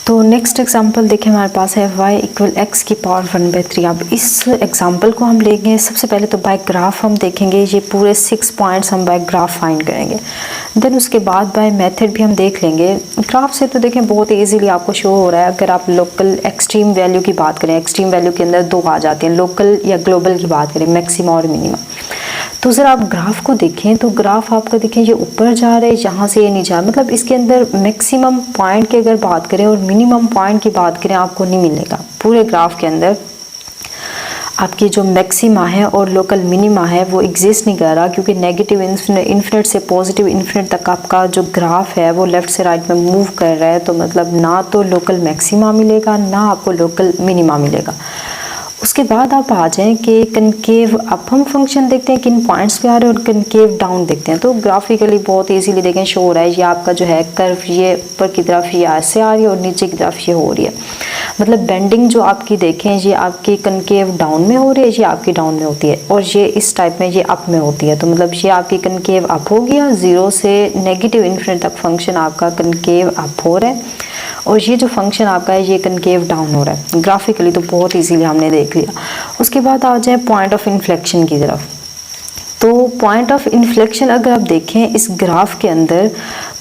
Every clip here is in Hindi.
तो नेक्स्ट एग्जांपल देखिए हमारे पास है y इक्वल x की पावर 1/3। अब इस एग्जांपल को हम लेंगे, सबसे पहले तो बाय ग्राफ हम देखेंगे, ये पूरे 6 पॉइंट्स हम बाय ग्राफ फाइंड करेंगे। देन उसके बाद बाय मेथड भी हम देख लेंगे। ग्राफ से तो देखें बहुत इजीली आपको शो हो रहा है। अगर आप लोकल एक्सट्रीम वैल्यू की बात करें, एक्सट्रीम वैल्यू के अंदर दो आ जाती हैं, लोकल या ग्लोबल की बात करें, मैक्सिमा और मिनिमा। तो ज़रा आप ग्राफ को देखें तो ग्राफ आपका देखें ये ऊपर जा रहा है, यहाँ से ये नीचे, मतलब इसके अंदर मैक्सिमम पॉइंट की अगर बात करें और मिनिमम पॉइंट की बात करें आपको नहीं मिलेगा। पूरे ग्राफ के अंदर आपकी जो मैक्सिमा है और लोकल मिनिमा है वो एग्जिस्ट नहीं कर रहा, क्योंकि नेगेटिव इन्फिनिट से पॉजिटिव इन्फिनिट तक आपका जो ग्राफ है वो लेफ़्ट से राइट में मूव कर रहा है। तो मतलब ना तो लोकल मैक्सिमा मिलेगा ना आपको लोकल मिनिमा मिलेगा। उसके बाद आप आ जाएं कि कनकेव अप हम फंक्शन देखते हैं किन पॉइंट्स पे आ रहे हैं और कनकेव डाउन देखते हैं। तो ग्राफिकली बहुत इजीली देखें शो हो रहा है, ये आपका जो है कर्व ये ऊपर की तरफ ये ऐसे आ रही है और नीचे की तरफ ये हो रही है। मतलब बेंडिंग जो आपकी देखें ये आपकी कनकेव डाउन में हो रही है, ये आपकी डाउन में होती है, और ये इस टाइप में ये अप में होती है। तो मतलब ये आपकी कनकेव अप हो गया, 0 से नेगेटिव इन्फिनिट तक फंक्शन आपका कनकेव अप हो रहा है, और ये जो फंक्शन आपका है ये कनकेव डाउन हो रहा है। ग्राफिकली तो बहुत इजीली हमने देख लिया। उसके बाद आ जाए पॉइंट ऑफ इन्फ्लेक्शन की तरफ। तो पॉइंट ऑफ इन्फ्लेक्शन अगर आप देखें इस ग्राफ के अंदर,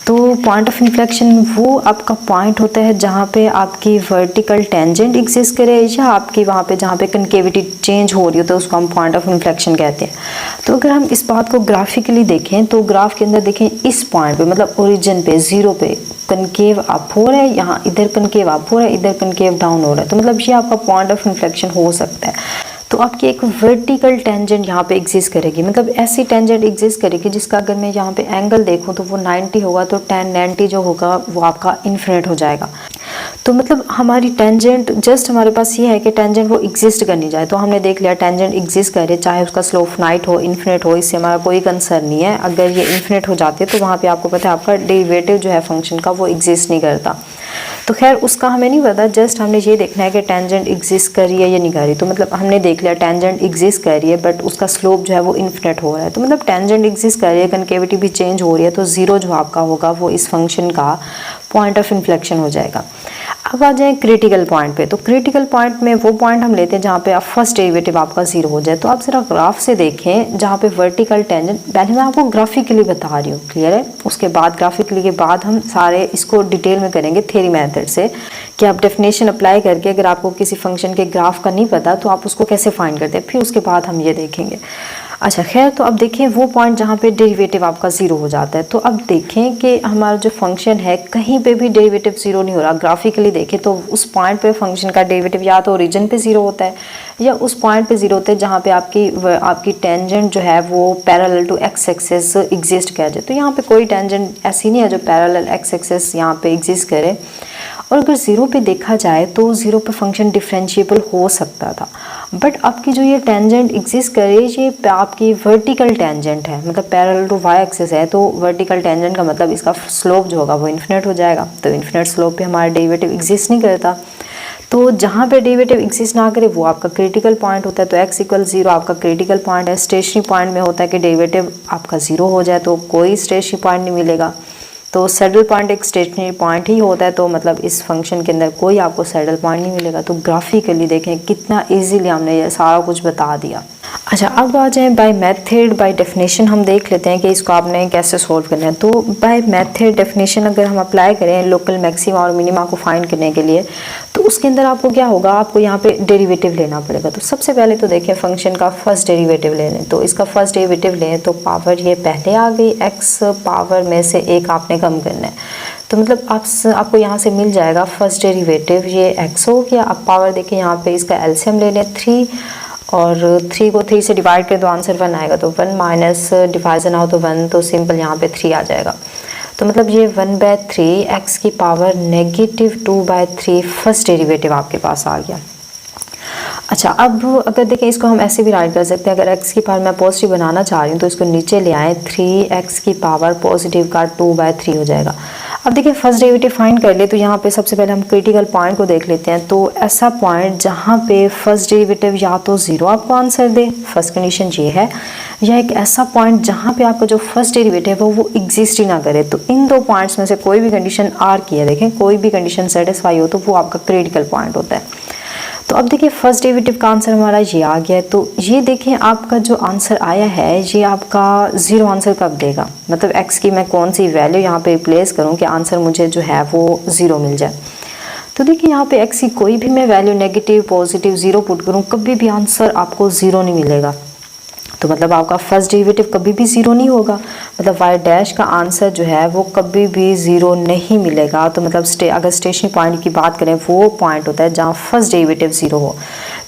तो पॉइंट ऑफ इन्फ्लेक्शन वो आपका पॉइंट होता है जहाँ पे आपकी वर्टिकल टेंजेंट एग्जिस्ट करे, या आपकी वहाँ पे जहाँ पे कनकेविटी चेंज हो रही हो, तो उसको हम पॉइंट ऑफ इन्फ्लेक्शन कहते हैं। तो अगर हम इस बात को ग्राफिकली देखें तो ग्राफ के अंदर देखें इस पॉइंट पे मतलब ओरिजिन पे 0 पे कनकेव अप हो रहा है, यहाँ इधर कनकेव अप हो रहा है, इधर कनकेव डाउन हो रहा है। तो मतलब ये आपका पॉइंट ऑफ इन्फ्लेक्शन हो सकता है। तो आपकी एक वर्टिकल टेंजेंट यहाँ पे एग्जिस्ट करेगी, मतलब ऐसी टेंजेंट एग्जिस्ट करेगी जिसका अगर मैं यहाँ पे एंगल देखूँ तो वो 90 होगा, तो tan 90 जो होगा वो आपका इन्फिनिट हो जाएगा। तो मतलब हमारी टेंजेंट जस्ट हमारे पास ये है कि टेंजेंट वो एग्जिस्ट करनी जाए। तो हमने देख लिया टेंजेंट एग्जिस्ट करे, चाहे उसका स्लोप फाइनाइट हो इन्फिनिट हो, इससे हमारा कोई कंसर्न नहीं है। अगर ये इन्फिनिट हो जाती है तो वहाँ पे आपको पता है आपका डेरिवेटिव जो है फंक्शन का वो एग्जिस्ट नहीं करता। तो खैर उसका हमें नहीं पता, जस्ट हमने ये देखना है कि टेंजेंट एग्जिस्ट कर रही है या नहीं कर रही। तो मतलब हमने देख लिया टेंजेंट एग्जिस्ट कर रही है, बट उसका स्लोप जो है वो इन्फिनिट हो रहा है। तो मतलब टेंजेंट एग्जिस्ट कर रही है, कनकेविटी भी चेंज हो रही है, तो 0 जो आपका होगा वो इस फंक्शन का पॉइंट ऑफ इन्फ्लेक्शन हो जाएगा। अब आ जाए क्रिटिकल पॉइंट पे। तो क्रिटिकल पॉइंट में वो पॉइंट हम लेते हैं जहाँ पे आप फर्स्ट डेरिवेटिव आपका 0 हो जाए। तो आप ज़रा ग्राफ से देखें जहाँ पे वर्टिकल टेंजेंट, पहले मैं आपको ग्राफिकली बता रही हूँ, क्लियर है। उसके बाद ग्राफिकली के बाद हम सारे इसको डिटेल में करेंगे थ्योरी मेथड से, कि आप डेफिनेशन अप्लाई करके अगर आपको किसी फंक्शन के ग्राफ का नहीं पता तो आप उसको कैसे फाइंड करते हैं, फिर उसके बाद हम ये देखेंगे। अच्छा खैर, तो अब देखें वो पॉइंट जहाँ पे डेरिवेटिव आपका 0 हो जाता है। तो अब देखें कि हमारा जो फंक्शन है कहीं पे भी डेरिवेटिव 0 नहीं हो रहा। ग्राफिकली देखें तो उस पॉइंट पे फंक्शन का डेरिवेटिव या तो ओरिजिन पे 0 होता है या उस पॉइंट पे 0 होता है जहाँ पे आपकी टेंजेंट जो है वो parallel to X axis exist कर जाए। तो यहाँ पे कोई टेंजेंट ऐसी नहीं है जो पैरेलल एक्स एक्सिस यहाँ पे एग्जिस्ट करे। और अगर 0 पे देखा जाए तो 0 पे फंक्शन डिफरेंशिएबल हो सकता था, बट आपकी जो ये टेंजेंट एग्जिस्ट करे ये आपकी वर्टिकल टेंजेंट है, मतलब पैरेलल टू वाई एक्सिस है। तो वर्टिकल टेंजेंट का मतलब इसका स्लोप जो होगा वो इन्फिनिट हो जाएगा। तो इन्फिनिट स्लोप पे हमारा डेरिवेटिव एग्जिस्ट नहीं करता। तो जहाँ पे डेरिवेटिव एग्जिस्ट ना करे वो आपका क्रिटिकल पॉइंट होता है। तो x इक्वल 0 आपका क्रिटिकल पॉइंट है। स्टेशनरी पॉइंट में होता है कि डेरिवेटिव आपका 0 हो जाए, तो कोई स्टेशनरी पॉइंट नहीं मिलेगा। तो सैडल पॉइंट एक स्टेशनरी पॉइंट ही होता है, तो मतलब इस फंक्शन के अंदर कोई आपको सैडल पॉइंट नहीं मिलेगा। तो ग्राफिकली देखें कितना इजीली हमने ये सारा कुछ बता दिया। अच्छा अब आ जाए बाय मेथड, बाय डेफिनेशन हम देख लेते हैं कि इसको आपने कैसे सॉल्व करना है। तो बाय मेथड डेफिनेशन अगर हम अप्लाई करें लोकल मैक्सिमा और मिनिमा को फाइंड करने के लिए, तो उसके अंदर आपको क्या होगा, आपको यहाँ पे डेरिवेटिव लेना पड़ेगा। तो सबसे पहले तो देखिए फंक्शन का फर्स्ट डेरिवेटिव ले लें। तो इसका फर्स्ट डेरिवेटिव लें तो पावर ये पहले आ गई, एक्स पावर में से 1 आपने कम करना है। तो मतलब आपको यहाँ से मिल जाएगा फर्स्ट डेरिवेटिव ये एक्स हो गया। अब पावर देखिए यहाँ पे इसका एलसीएम ले लें 3, और 3 को 3 से डिवाइड करें तो आंसर 1 आएगा। तो 1 माइनस डिवाइजन आओ तो 1, तो सिंपल यहाँ पे 3 आ जाएगा। तो मतलब ये 1/3 एक्स की पावर -2/3 फर्स्ट डेरिवेटिव आपके पास आ गया। अच्छा अब अगर देखें इसको हम ऐसे भी राइट कर सकते हैं, अगर x की पावर मैं पॉजिटिव बनाना चाह रही हूँ तो इसको नीचे ले आएँ, 3x की पावर पॉजिटिव का 2/3 हो जाएगा। अब देखिए फर्स्ट डेरिवेटिव फाइंड कर ले, तो यहाँ पे सबसे पहले हम क्रिटिकल पॉइंट को देख लेते हैं। तो ऐसा पॉइंट जहाँ पे फर्स्ट डेरिवेटिव या तो ज़ीरो आपको आंसर दे, फर्स्ट कंडीशन ये है, या एक ऐसा पॉइंट जहाँ पे आपका जो फर्स्ट डेरिवेटिव है वो एग्जिस्ट ही ना करे। तो इन दो पॉइंट्स में से कोई भी कंडीशन आर की है, देखें कोई भी कंडीशन सेटिस्फाई हो तो वो आपका क्रिटिकल पॉइंट होता है। तो अब देखिए फर्स्ट डेरिवेटिव का आंसर हमारा ये आ गया है। तो ये देखें आपका जो आंसर आया है ये आपका ज़ीरो आंसर कब देगा, मतलब x की मैं कौन सी वैल्यू यहाँ पे रिप्लेस करूँ कि आंसर मुझे जो है वो ज़ीरो मिल जाए। तो देखिए यहाँ पे x की कोई भी मैं value negative positive zero put करूँ, कभी भी आंसर आपको ज़ीरो नहीं मिलेगा। तो मतलब आपका फर्स्ट डेरिवेटिव कभी भी ज़ीरो नहीं होगा, मतलब y डैश का आंसर जो है वो कभी भी ज़ीरो नहीं मिलेगा। तो मतलब अगर स्टेशनरी पॉइंट की बात करें वो पॉइंट होता है जहाँ फर्स्ट डेरिवेटिव ज़ीरो हो,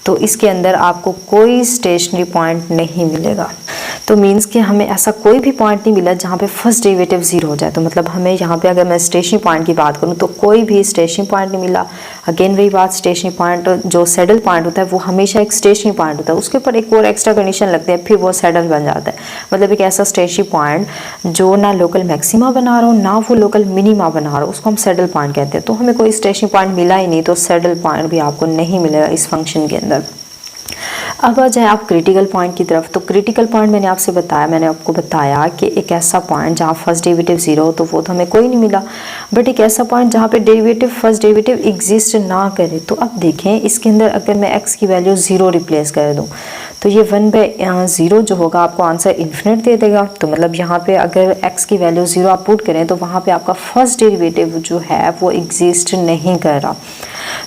तो इसके अंदर आपको कोई स्टेशनरी पॉइंट नहीं मिलेगा। तो मीन्स कि हमें ऐसा कोई भी पॉइंट नहीं मिला जहाँ पे फर्स्ट डेरिवेटिव ज़ीरो हो जाए। तो मतलब हमें यहाँ पे अगर मैं स्टेशनरी पॉइंट की बात करूँ तो कोई भी स्टेशनरी पॉइंट नहीं मिला। अगेन वही बात, स्टेशनरी पॉइंट जो सैडल पॉइंट होता है वो हमेशा एक स्टेशनरी पॉइंट होता है, उसके ऊपर एक और एक्स्ट्रा कंडीशन लगते हैं फिर वो सैडल बन जाता है। मतलब एक ऐसा स्टेशनरी पॉइंट जो ना लोकल मैक्सिमा बना रहा हो ना वो लोकल मिनिमा बना रहा हो, उसको हम सैडल पॉइंट कहते हैं। तो हमें कोई स्टेशनरी पॉइंट मिला ही नहीं, तो सैडल पॉइंट भी आपको नहीं मिलेगा इस फंक्शन के अंदर। अब आ जाए आप क्रिटिकल पॉइंट की तरफ। तो क्रिटिकल पॉइंट मैंने आपको बताया कि एक ऐसा पॉइंट जहाँ फर्स्ट डेरिवेटिव ज़ीरो हो तो वो तो हमें कोई नहीं मिला, बट एक ऐसा पॉइंट जहाँ पे फर्स्ट डेरिवेटिव एग्जिस्ट ना करे। तो अब देखें इसके अंदर अगर मैं x की वैल्यू ज़ीरो रिप्लेस कर दूँ तो ये 1/0 जो होगा आपको आंसर इन्फिनिट दे देगा। तो मतलब यहाँ पे अगर x की वैल्यू ज़ीरो आप पुट करें तो वहाँ पे आपका फर्स्ट डेरिवेटिव जो है वो एग्जिस्ट नहीं कर रहा।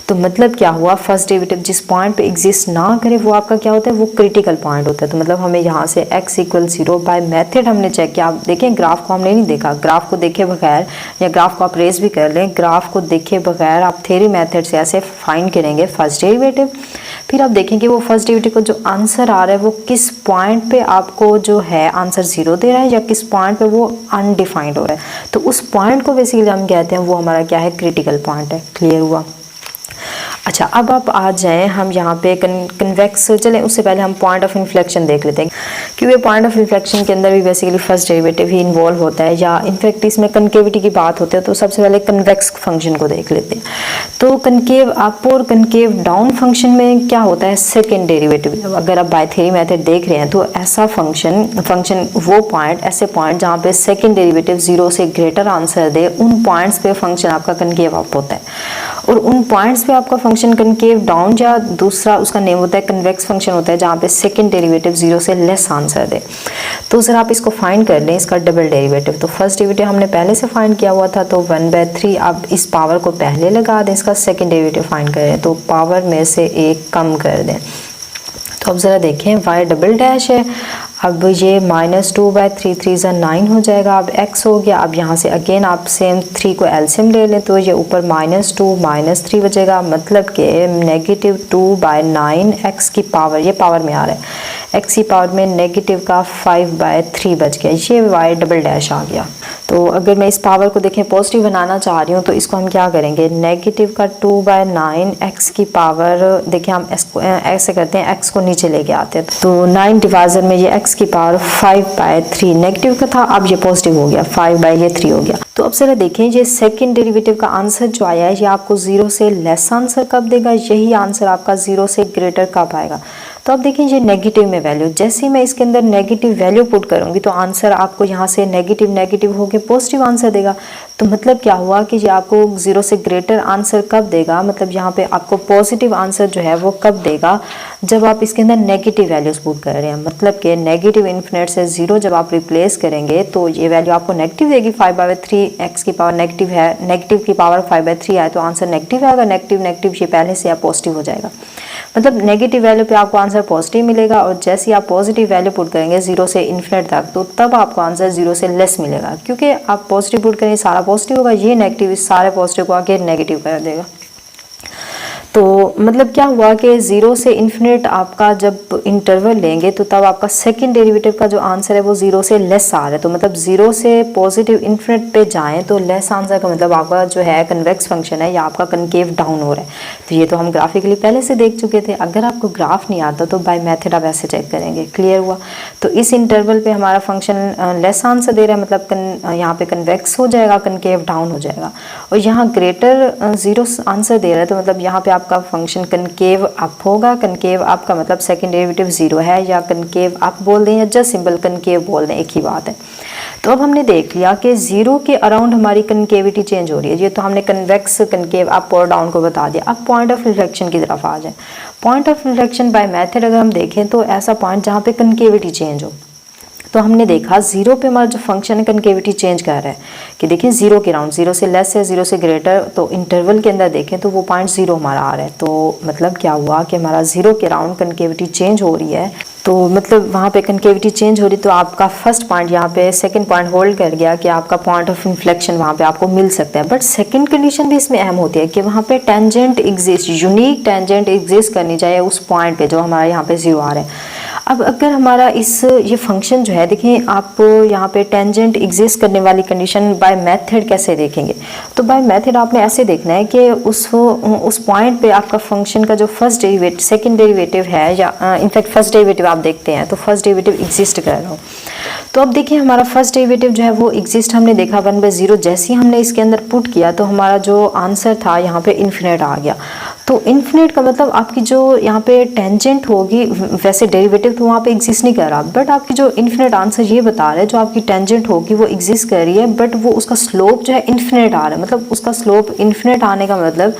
तो मतलब क्या हुआ, फर्स्ट डेरिवेटिव जिस पॉइंट पे एग्जिस्ट ना करे वो आपका क्या होता है, वो क्रिटिकल पॉइंट होता है। तो मतलब हमें यहाँ से x = 0 बाय मेथड हमने चेक किया। आप देखें ग्राफ को हमने नहीं देखा, ग्राफ को देखे बगैर या ग्राफ को आप रेस भी कर लें, ग्राफ को देखे बगैर आप थ्योरी मेथड से ऐसे फाइंड करेंगे फर्स्ट डेरिवेटिव। फिर आप देखेंगे वो फर्स्ट डेरिवेटिव को जो आंसर आ रहा है वो किस पॉइंट पे आपको जो है आंसर ज़ीरो दे रहा है या किस पॉइंट पे वो अनडिफाइंड हो रहा है। तो उस पॉइंट को बेसिकली हम कहते हैं वो हमारा क्या है, क्रिटिकल पॉइंट है। क्लियर हुआ। अच्छा अब आप आ जाएं हम यहाँ पे कन्वेक्स, चलें उससे पहले हम पॉइंट ऑफ इन्फ्लेक्शन देख लेते हैं, क्योंकि पॉइंट ऑफ इन्फ्लेक्शन के अंदर भी बेसिकली फर्स्ट डेरिवेटिव ही इन्वॉल्व होता है, या इनफैक्ट इसमें कनकेविटी की बात होती है। तो सबसे पहले कन्वेक्स फंक्शन को देख लेते हैं। तो कनकेव अप और कनकेव डाउन फंक्शन में क्या होता है, सेकेंड डेरिवेटिव। अगर आप बाय थ्योरी मेथड देख रहे हैं तो ऐसा फंक्शन वो पॉइंट, ऐसे पॉइंट जहाँ पे सेकेंड डेरिवेटिव ज़ीरो से ग्रेटर आंसर दे, उन पॉइंट्स पे फंक्शन आपका कनकेव अप होता है, और उन पॉइंट्स पे आपका फंक्शन कनकेव डाउन, या दूसरा उसका नेम होता है कन्वेक्स फंक्शन होता है, जहाँ पे सेकंड डेरिवेटिव ज़ीरो से लेस आंसर दे। तो सर आप इसको फाइंड कर लें, इसका डबल डेरिवेटिव। तो फर्स्ट डेरिवेटिव हमने पहले से फाइंड किया हुआ था, तो 1/3 आप इस पावर को पहले लगा दें, इसका सेकंड डेरिवेटिव फाइंड करें तो पावर में से एक कम कर दें। तो अब ज़रा देखें y डबल डैश है, अब ये -2/3, 3 = 9 हो जाएगा। अब x हो गया। अब यहाँ से अगेन आप सेम 3 को एलसीएम ले लें तो ये ऊपर -2 -3 बचेगा, मतलब कि -2/9 x की पावर, ये पावर में आ रहा है, x की पावर में नेगेटिव का 5/3 बच गया, ये y डबल डैश आ गया। तो अगर मैं इस पावर को देखें पॉजिटिव बनाना चाह रही हूँ तो इसको हम क्या करेंगे, नेगेटिव का 2/9 x की पावर, देखिए हम इसको ऐसे करते हैं, x को नीचे लेके आते हैं, तो 9 डिवाइजर में ये x की पावर 5/3 नेगेटिव का था, अब ये पॉजिटिव हो गया, 5/3 हो गया। तो अब जरा देखें ये सेकंड डेरिवेटिव का आंसर जो आया है ये आपको ज़ीरो से लेस आंसर कब देगा, यही आंसर आपका ज़ीरो से ग्रेटर कब आएगा। तो अब देखें ये नेगेटिव में वैल्यू, जैसे ही मैं इसके अंदर नेगेटिव वैल्यू पुट करूंगी तो आंसर आपको यहाँ से नेगेटिव होकर पॉजिटिव आंसर देगा। तो मतलब क्या हुआ कि ये आपको ज़ीरो से ग्रेटर आंसर कब देगा, मतलब यहाँ पे आपको पॉजिटिव आंसर जो है वो कब देगा, जब आप इसके अंदर नेगेटिव वैल्यूज पुट कर रहे हैं। मतलब कि नेगेटिव इन्फिनिट से ज़ीरो जब आप रिप्लेस करेंगे तो ये वैल्यू आपको नेगेटिव देगी, 5/3 x की पावर नेगेटिव है, नेगेटिव की पावर 5/3 आए तो आंसर नेगेटिव आएगा, नेगेटिव ये पहले से आप पॉजिटिव हो जाएगा। मतलब नेगेटिव वैल्यू पे आपको आंसर पॉजिटिव मिलेगा, और जैसे ही आप पॉजिटिव वैल्यू पुट करेंगे ज़ीरो से इन्फिनिट तक तो तब आपको आंसर ज़ीरो से लेस मिलेगा, क्योंकि आप पॉजिटिव पुट करेंगे सारा पॉजिटिव होगा, ये नेगेटिव इस सारे पॉजिटिव को आगे नेगेटिव कर देगा। तो मतलब क्या हुआ कि 0 से इन्फिनिट आपका जब इंटरवल लेंगे तो तब आपका सेकंड डेरिवेटिव का जो आंसर है वो 0 से लेस आ रहा है। तो मतलब 0 से पॉजिटिव इन्फिनिट पे जाएं तो लेस आंसर का मतलब आपका जो है कन्वेक्स फंक्शन है या आपका कनकेव डाउन हो रहा है। तो ये तो हम ग्राफिकली पहले से देख चुके थे। अगर आपको ग्राफ नहीं आता तो बाय मेथड आप ऐसे चेक करेंगे। क्लियर हुआ? तो इस इंटरवल पे हमारा फंक्शन लेस आंसर दे रहा है, मतलब यहाँ पे कन्वेक्स हो जाएगा, कनकेव डाउन हो जाएगा। और यहाँ ग्रेटर 0 आंसर दे रहा है तो मतलब यहाँ पे आपका फंक्शन कनकेव अप होगा। कनकेव अप का मतलब सेकंड डेरिवेटिव 0 है, या कनकेव अप बोल दें या जस्ट सिंपल कनकेव बोल दें, एक ही बात है। तो अब हमने देख लिया कि 0 के अराउंड हमारी कनकेविटी चेंज हो रही है। ये तो हमने कन्वेक्स कनकेव अप और डाउन को बता दिया। अब पॉइंट ऑफ रिफ्लेक्शन की तरफ आ जाए। Point of reflection by method अगर हम देखें तो ऐसा पॉइंट जहाँ पे कनकेविटी चेंज हो। तो हमने देखा 0 पे हमारा जो फंक्शन है कनकेविटी चेंज कर रहा है कि देखिए 0 के राउंड, 0 से लेस है, 0 से ग्रेटर, तो इंटरवल के अंदर देखें तो वो पॉइंट 0 हमारा आ रहा है। तो मतलब क्या हुआ कि हमारा 0 के राउंड कनकेविटी चेंज हो रही है। तो मतलब वहाँ पे कनकेविटी चेंज हो रही, तो आपका फर्स्ट पॉइंट यहाँ पे सेकंड पॉइंट होल्ड कर गया कि आपका पॉइंट ऑफ इन्फ्लेक्शन वहाँ पे आपको मिल सकता है। बट सेकंड कंडीशन भी इसमें अहम होती है कि वहाँ पे tangent exist, unique tangent exist करनी चाहिए उस पॉइंट पे जो हमारा यहाँ पे 0 आ रहा है। अब अगर हमारा ये फंक्शन जो है, देखिए आप यहाँ पे टेंजेंट एग्जिस्ट करने वाली कंडीशन बाय मेथड कैसे देखेंगे। तो बाय मेथड आपने ऐसे देखना है कि उस पॉइंट पे आपका फंक्शन का जो फर्स्ट डेरिवेटिव सेकंड डेरिवेटिव है, या इनफैक्ट फर्स्ट डेरिवेटिव आप देखते हैं तो फर्स्ट डेरिवेटिव एग्जिस्ट कर रहा हो। तो अब देखिए हमारा फर्स्ट डेरिवेटिव जो है वो एग्जिस्ट हमने देखा 1/0। जैसे ही हमने इसके अंदर पुट किया तो हमारा जो आंसर था यहाँ पे इन्फिनिट आ गया। तो इन्फिनिट का मतलब आपकी जो यहाँ पे टेंजेंट होगी, वैसे डेरिवेटिव तो वहाँ पे एग्जिस्ट नहीं कर रहा, बट आपकी जो इन्फिनिट आंसर ये बता रहा है जो आपकी टेंजेंट होगी वो एग्जिस्ट कर रही है, बट वो उसका स्लोप जो है इन्फिनिट आ रहा है। मतलब उसका स्लोप इन्फिनिट आने का मतलब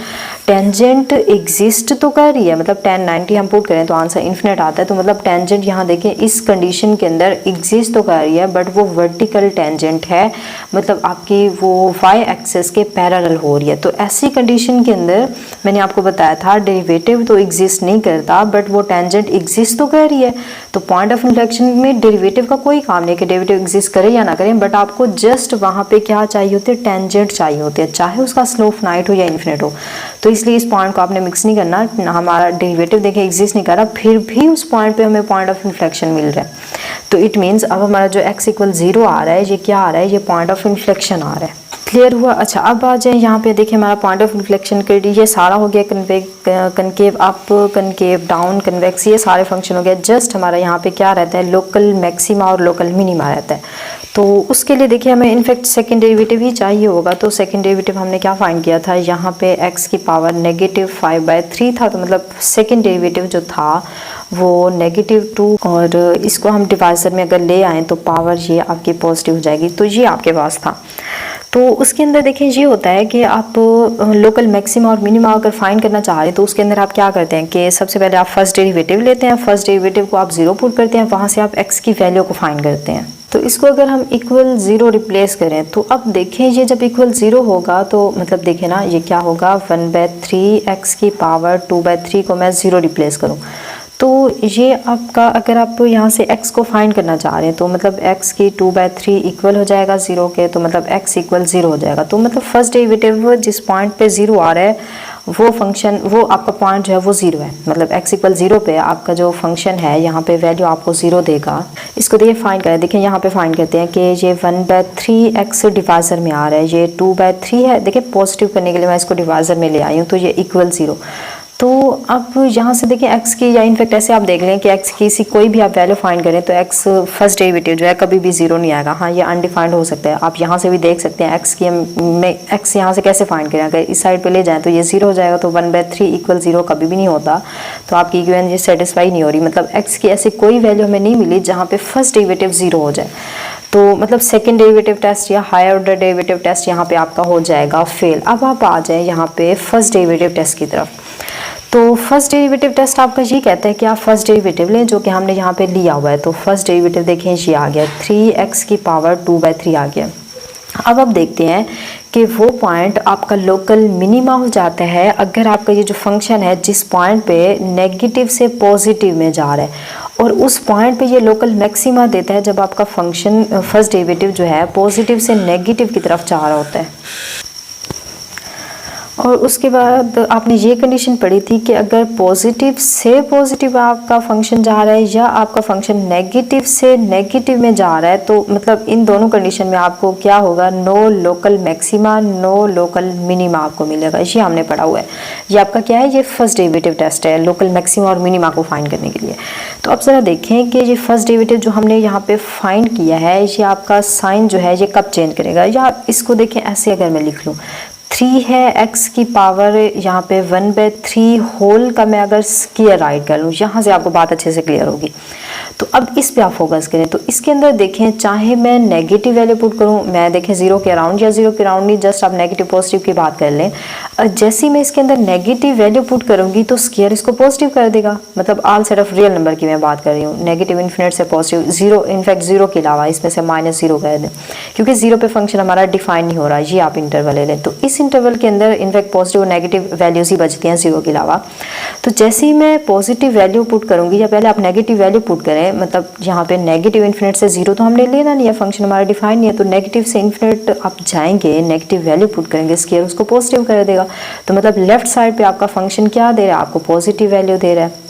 टेंजेंट एग्जिस्ट तो कर रही है, मतलब 1090 हम पुट करें तो आंसर इन्फिनिट आता है। तो मतलब टेंजेंट यहाँ देखें इस कंडीशन के अंदर एग्जिस्ट तो कर रही है, बट वो वर्टिकल टेंजेंट है, मतलब आपकी वो वाई एक्सिस के पैरेलल हो रही है। तो ऐसी कंडीशन के अंदर मैंने आपको बताया था डेरिवेटिव तो एग्जिस्ट नहीं करता, बट वो टेंजेंट एग्जिस्ट तो कर रही है। तो पॉइंट ऑफ इन्फ्लेक्शन में डेरिवेटिव का कोई काम नहीं कि डेरिवेटिव एग्जिस्ट करे या ना करे, बट आपको जस्ट वहाँ पे क्या चाहिए होते हैं, टेंजेंट चाहिए होते हैं, चाहे उसका स्लोप फाइनाइट हो या इन्फिनिट हो। तो इसलिए इस पॉइंट को आपने मिक्स नहीं करना। हमारा डेरिवेटिव देखें एग्जिस्ट नहीं कर रहा, फिर भी उस पॉइंट पे हमें पॉइंट ऑफ इन्फ्लेक्शन मिल रहा है। तो इट मीन्स अब हमारा जो x = 0 आ रहा है, ये क्या आ रहा है, ये पॉइंट ऑफ इन्फ्लेक्शन आ रहा है। क्लियर हुआ? अच्छा, अब आ जाए यहाँ पे देखिए हमारा पॉइंट ऑफ इन्फ्लेक्शन के लिए ये सारा हो गया, concave up, concave down, convex, ये सारे फंक्शन हो गए। जस्ट हमारा यहाँ पे क्या रहता है, लोकल मैक्सिमा और लोकल मिनिमा रहता है। तो उसके लिए देखिए हमें इनफैक्ट सेकंड डेरिवेटिव ही चाहिए होगा। तो सेकंड डेरिवेटिव हमने क्या फाइंड किया था, यहाँ पे x की पावर -5/3 था। तो मतलब सेकंड डेरिवेटिव जो था वो -2, और इसको हम डिवाइजर में अगर ले आएँ तो पावर ये आपकी पॉजिटिव हो जाएगी। तो ये आपके पास था। तो उसके अंदर देखें ये होता है कि आप लोकल मैक्सिमा और मिनिमा अगर फाइंड करना चाह रहे हैं तो उसके अंदर आप क्या करते हैं कि सबसे पहले आप फर्स्ट डेरिवेटिव लेते हैं, फर्स्ट डेरिवेटिव को आप 0 पुट करते हैं, वहाँ से आप x की वैल्यू को फाइंड करते हैं। तो इसको अगर हम =0 रिप्लेस करें तो अब देखें ये जब =0 होगा तो मतलब देखें ना ये क्या होगा, 1/3 x की पावर 2/3 को मैं 0 रिप्लेस करूँ तो ये आपका, अगर आप यहाँ से x को फाइंड करना चाह रहे हैं तो मतलब x की 2/3 इक्वल हो जाएगा 0 के, तो मतलब x = 0 हो जाएगा। तो मतलब फर्स्ट डेरिवेटिव जिस पॉइंट पे 0 आ रहा है वो फंक्शन, वो आपका पॉइंट जो है वो 0 है। मतलब x = 0 पे आपका जो फंक्शन है यहाँ पे वैल्यू आपको 0 देगा। इसको देखिए फाइंड करें, देखिए यहाँ पे फाइंड करते हैं कि ये 1/3 x डिवाइजर में आ रहा है, ये 2/3 है। देखिए पॉजिटिव करने के लिए मैं इसको डिवाइजर में ले आई हूँ तो ये =0। तो अब यहाँ से देखिए x की, या इनफैक्ट ऐसे आप देख लें कि x की सी कोई भी आप वैल्यू फाइंड करें तो x फर्स्ट डेरिवेटिव जो है कभी भी 0 नहीं आएगा। हाँ, ये अनडिफाइंड हो सकता है। आप यहाँ से भी देख सकते हैं x की, x यहाँ से कैसे फाइंड करें, अगर इस साइड पे ले जाएं तो ये 0 हो जाएगा। तो 1/3 = 0 कभी भी नहीं होता। तो आपकी इक्वेशन ये सेटिस्फाई नहीं हो रही, मतलब x की ऐसी कोई वैल्यू हमें नहीं मिली जहाँ पे फर्स्ट डेरिवेटिव 0 हो जाए। तो मतलब सेकंड डेरिवेटिव टेस्ट या हायर ऑर्डर डेरिवेटिव टेस्ट यहाँ पे आपका हो जाएगा फेल। अब आप आ जाए यहाँ पे फर्स्ट डेरिवेटिव टेस्ट की तरफ। तो फर्स्ट डेरिवेटिव टेस्ट आपका ये कहता है कि आप फर्स्ट डेरिवेटिव लें जो कि हमने यहाँ पे लिया हुआ है। तो फर्स्ट डेरिवेटिव देखें ये आ गया 3x की पावर 2/3 आ गया। अब देखते हैं कि वो पॉइंट आपका लोकल मिनिमा हो जाता है अगर आपका ये जो फंक्शन है जिस पॉइंट पे नेगेटिव से पॉजिटिव में जा रहा है, और उस पॉइंट पे ये लोकल मैक्सिमा देता है जब आपका फंक्शन फर्स्ट डेरिवेटिव जो है पॉजिटिव से नेगेटिव की तरफ जा रहा होता है। और उसके बाद आपने ये कंडीशन पढ़ी थी कि अगर पॉजिटिव से पॉजिटिव आपका फंक्शन जा रहा है या आपका फंक्शन नेगेटिव से नेगेटिव में जा रहा है, तो मतलब इन दोनों कंडीशन में आपको क्या होगा, no local maxima no local minima आपको मिलेगा। ये हमने पढ़ा हुआ है। ये आपका क्या है, ये फर्स्ट डेरिवेटिव टेस्ट है लोकल मैक्सिमा और मिनिमा को फाइंड करने के लिए। तो अब ज़रा देखें कि ये फर्स्ट डेरिवेटिव जो हमने यहाँ पे फाइंड किया है, ये आपका साइन जो है ये कब चेंज करेगा। या इसको देखें ऐसे, अगर मैं लिख लूँ 3 है x की पावर यहाँ पे 1/3 होल का मैं अगर स्क्वायर राइट कर लूँ, यहाँ से आपको बात अच्छे से क्लियर होगी। तो अब इस पे आप फोकस करें। तो इसके अंदर देखें, चाहे मैं नेगेटिव वैल्यू पुट करूँ, मैं देखें 0 के अराउंड या 0 के अराउंड नहीं, जस्ट आप नेगेटिव पॉजिटिव की बात कर लें। जैसे ही मैं इसके अंदर नेगेटिव वैल्यू पुट करूँगी तो स्क्वायर इसको पॉजिटिव कर देगा। मतलब all set of real number की मैं बात कर रही हूँ, नेगेटिव इन्फिनिट से पॉजिटिव, 0 इनफैक्ट 0 के अलावा इसमें से -0 कर दें, क्योंकि 0 पे फंक्शन हमारा डिफाइन नहीं हो रहा। ये आप इंटरवल ले लें। तो इस इंटरवल के अंदर इनफैक्ट पॉजिटिव और नेगेटिव वैल्यूज ही बचती हैं 0 के अलावा। तो जैसे ही मैं पॉजिटिव वैल्यू पुट करूँगी, या पहले आप नेगेटिव वैल्यू पुट करें, मतलब यहाँ पे नेगेटिव इन्फिनिट से 0 तो हमने लेना नहीं है, फंक्शन हमारा डिफाइन नहीं है। तो नेगेटिव से इन्फिनिट आप जाएंगे, नेगेटिव वैल्यू पुट करेंगे, स्क्वायर उसको पॉजिटिव कर देगा। तो मतलब लेफ्ट साइड पे आपका फंक्शन क्या दे रहा है, आपको पॉजिटिव वैल्यू दे रहा है।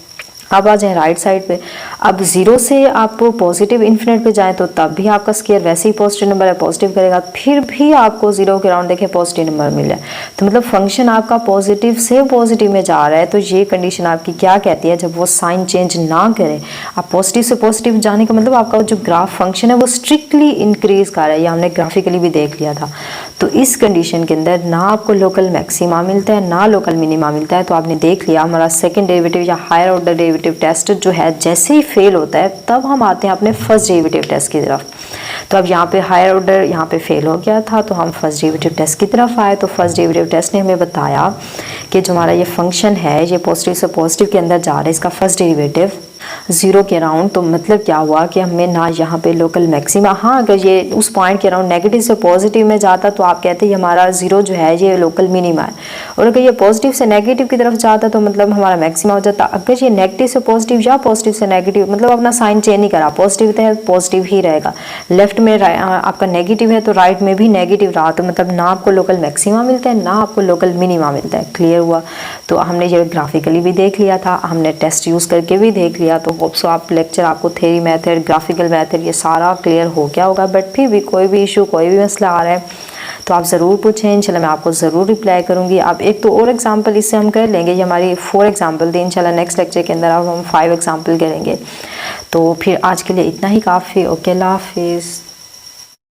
अब आ जाए राइट साइड पे। अब 0 से आप पॉजिटिव इन्फिनिट पे जाएं तो तब भी आपका स्क्वायर वैसे ही पॉजिटिव नंबर है, पॉजिटिव करेगा, फिर भी आपको 0 के अराउंड देखें पॉजिटिव नंबर मिला है। तो मतलब फंक्शन आपका पॉजिटिव से पॉजिटिव में जा रहा है। तो ये कंडीशन आपकी क्या कहती है, जब वो साइन चेंज ना करे, आप पॉजिटिव से पॉजिटिव जाने का मतलब आपका जो ग्राफ फंक्शन है वो स्ट्रिक्टली इंक्रीज कर रहा है। ये हमने ग्राफिकली भी देख लिया था। तो इस कंडीशन के अंदर ना आपको लोकल मैक्सिमा मिलता है ना लोकल मिनिमा मिलता है। तो आपने देख लिया हमारा सेकेंड डेरिवेटिव या हायर ऑर्डर डेरिवेटिव टेस्ट जो है जैसे ही फेल होता है तब हम आते हैं अपने फर्स्ट डेरिवेटिव टेस्ट की तरफ। तो अब यहाँ पे हायर ऑर्डर यहाँ पे फेल हो गया था, तो हम फर्स्ट डेरिवेटिव टेस्ट की तरफ आए। तो फर्स्ट डेरिवेटिव टेस्ट ने हमें बताया कि जो हमारा ये फंक्शन है ये पॉजिटिव से पॉजिटिव के अंदर जा रहा है, इसका फर्स्ट डेरिवेटिव 0 के अराउंड। तो मतलब क्या हुआ कि हमें ना यहाँ पे लोकल मैक्सिमा, हाँ अगर ये उस पॉइंट के अराउंड नेगेटिव से पॉजिटिव में जाता तो आप कहते हैं हमारा 0 जो है ये लोकल मिनिमा है। और अगर ये पॉजिटिव से नेगेटिव की तरफ जाता तो मतलब हमारा मैक्सिमा हो जाता। अगर ये नेगेटिव से पॉजिटिव या पॉजिटिव से नेगेटिव, मतलब अपना साइन चेंज नहीं करा, पॉजिटिव है पॉजिटिव ही रहेगा। लेफ्ट में आपका नेगेटिव है तो राइट में भी नेगेटिव रहा, तो मतलब ना आपको लोकल मैक्सिमा मिलता है ना आपको लोकल मिनिमा मिलता है। क्लियर हुआ। तो हमने ये ग्राफिकली भी देख लिया था, हमने टेस्ट यूज़ करके भी देख लिया। तो होप सो आप लेक्चर आपको थ्योरी मेथड, ग्राफिकल मेथड ये सारा क्लियर हो गया होगा। बट फिर भी कोई भी इशू, कोई भी मसला आ रहा है तो आप ज़रूर पूछें, इंशाल्लाह मैं आपको ज़रूर रिप्लाई करूँगी। अब एक तो और एग्जांपल इससे हम कर लेंगे, ये हमारी 4 एग्जांपल थी। इंशाल्लाह नेक्स्ट लेक्चर के अंदर अब हम 5 एग्जांपल करेंगे। तो फिर आज के लिए इतना ही काफ़ी। ओके, अल्लाह हाफिज़।